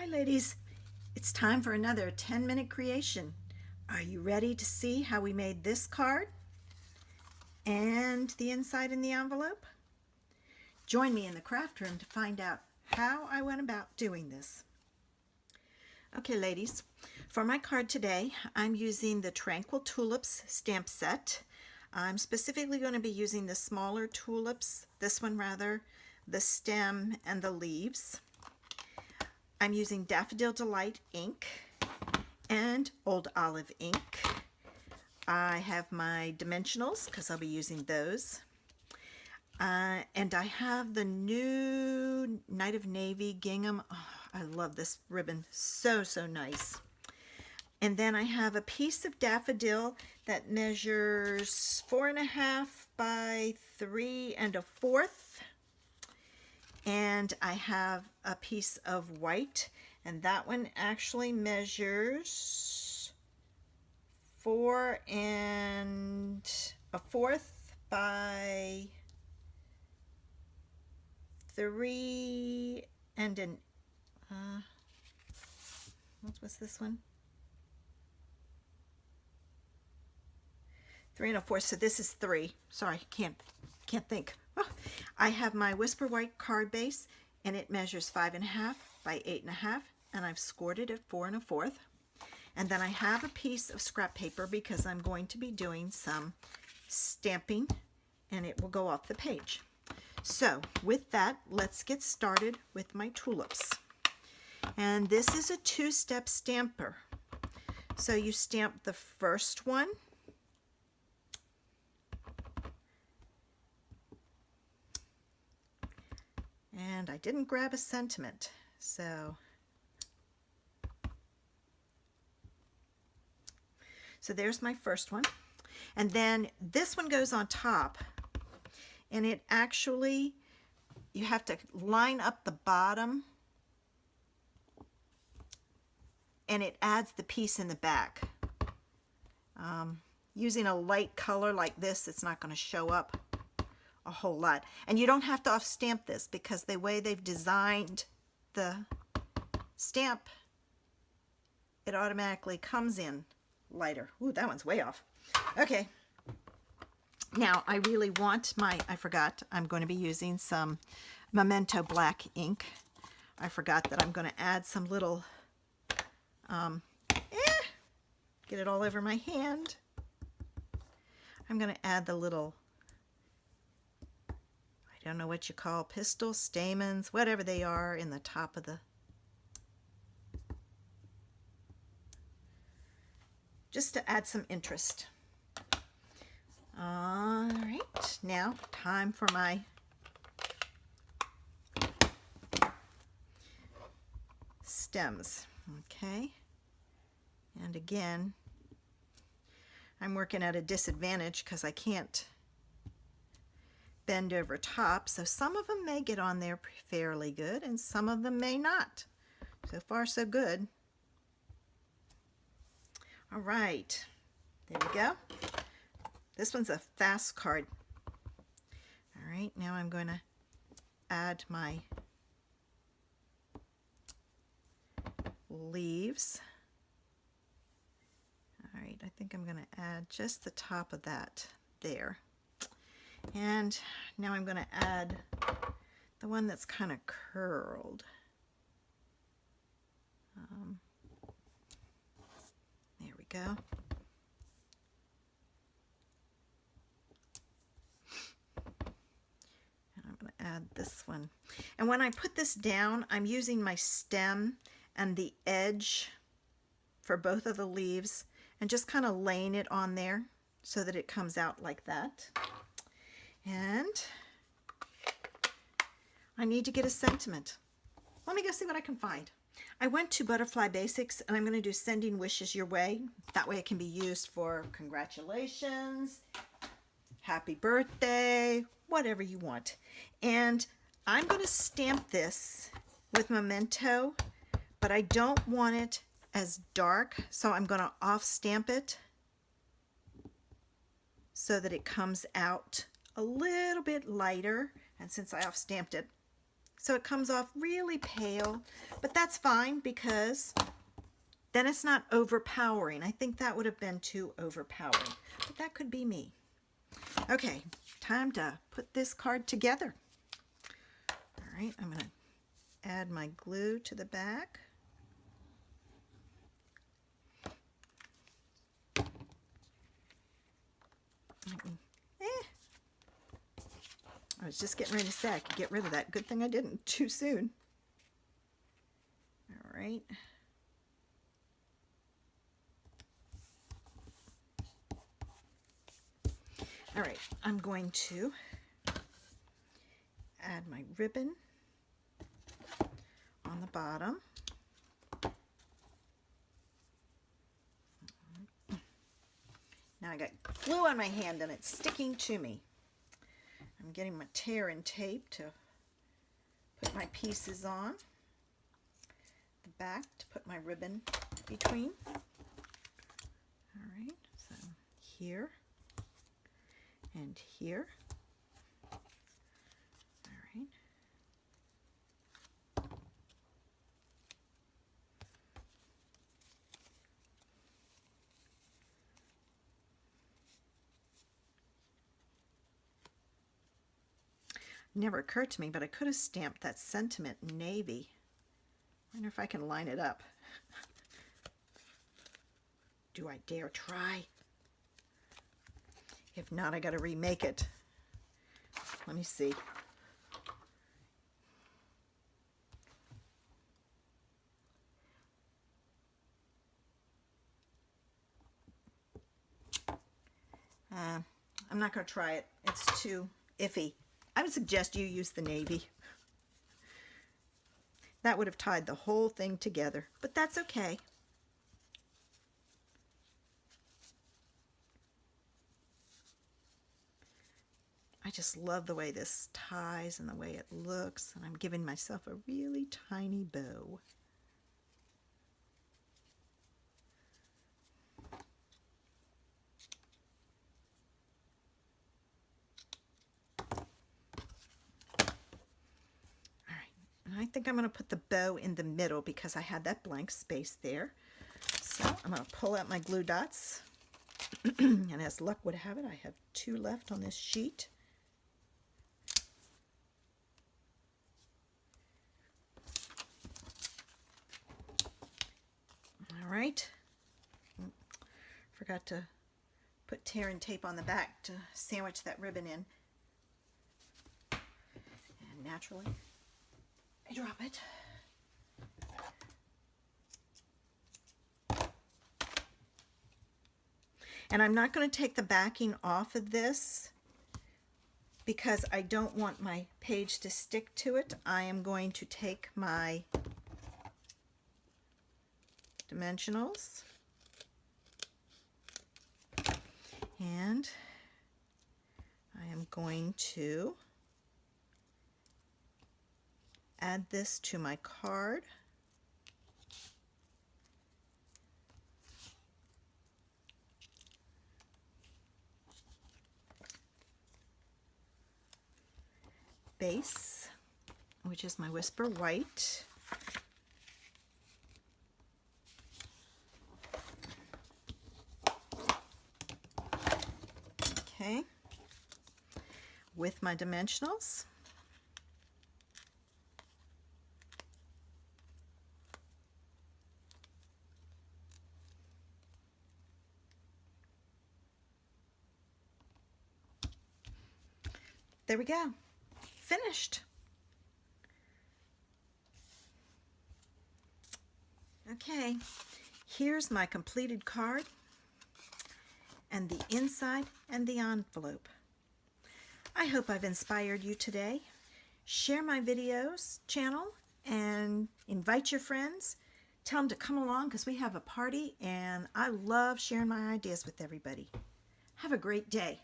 Hi ladies, it's time for another 10-minute creation. Are you ready to see how we made this card and the inside in the envelope? Join me in the craft room to find out how I went about doing this. Okay ladies, for my card today I'm using the Tranquil Tulips stamp set. I'm specifically going to be using the smaller tulips, this one rather, the stem and the leaves. I'm using Daffodil Delight ink and Old Olive ink. I have my Dimensionals because I'll be using those. And I have the new Night of Navy gingham. Oh, I love this ribbon. So nice. And then I have a piece of daffodil that measures 4.5 by 3 1/4. And I have a piece of white, and that one actually measures 4 1/4 by 3 what's this one? 3 1/4. So this is 3. Sorry, can't think. Oh, I have my Whisper White card base, and it measures 5.5 by 8.5, and I've scored it at 4 1/4. And then I have a piece of scrap paper because I'm going to be doing some stamping, and it will go off the page. So with that, let's get started with my tulips. And this is a two-step stamper. So you stamp the first one, and I didn't grab a sentiment, so there's my first one. And then this one goes on top, and it actually, you have to line up the bottom, and it adds the piece in the back. Using a light color like this, it's not going to show up a whole lot. And you don't have to off stamp this because the way they've designed the stamp, it automatically comes in lighter. Ooh, that one's way off. Okay. Now I really want I forgot, I'm going to be using some Memento black ink. I forgot that I'm going to add some little, get it all over my hand. I'm going to add the little, I don't know what you call pistils, stamens, whatever they are in the top of the, just to add some interest. All right, now time for my stems. Okay, and again, I'm working at a disadvantage because I can't bend over top, so some of them may get on there fairly good and some of them may not. So far so good. All right, there we go. This one's a fast card. All right, now I'm going to add my leaves. All right, I think I'm going to add just the top of that there. And now I'm going to add the one that's kind of curled. There we go. And I'm going to add this one. And when I put this down, I'm using my stem and the edge for both of the leaves and just kind of laying it on there so that it comes out like that. And I need to get a sentiment. Let me go see what I can find. I went to Butterfly Basics, and I'm going to do Sending Wishes Your Way. That way it can be used for congratulations, happy birthday, whatever you want. And I'm going to stamp this with Memento, but I don't want it as dark, so I'm going to off stamp it so that it comes out a little bit lighter. And since I off stamped it, So it comes off really pale, but that's fine because then it's not overpowering. I think that would have been too overpowering, but that could be me. Okay, time to put this card together. All right, I'm going to add my glue to the back. I was just getting ready to say I could get rid of that. Good thing I didn't too soon. All right. All right, I'm going to add my ribbon on the bottom. Now I got glue on my hand and it's sticking to me. I'm getting my tear and tape to put my pieces on. The back to put my ribbon between. All right, so here and here. All right. Never occurred to me, but I could have stamped that sentiment in navy. I wonder if I can line it up. Do I dare try? If not, I got to remake it. Let me see. I'm not going to try it. It's too iffy. I would suggest you use the navy. That would have tied the whole thing together, but that's okay. I just love the way this ties and the way it looks, and I'm giving myself a really tiny bow. I think I'm going to put the bow in the middle because I had that blank space there. So I'm going to pull out my glue dots. And as luck would have it, I have 2 left on this sheet. All right. Forgot to put tear and tape on the back to sandwich that ribbon in. And naturally, I drop it. And I'm not going to take the backing off of this because I don't want my page to stick to it. I am going to take my dimensionals and I am going to add this to my card. Base, which is my Whisper White. Okay, with my dimensionals. There we go. Finished. Okay, here's my completed card and the inside and the envelope. I hope I've inspired you today. Share my videos channel and invite your friends. Tell them to come along because we have a party and I love sharing my ideas with everybody. Have a great day.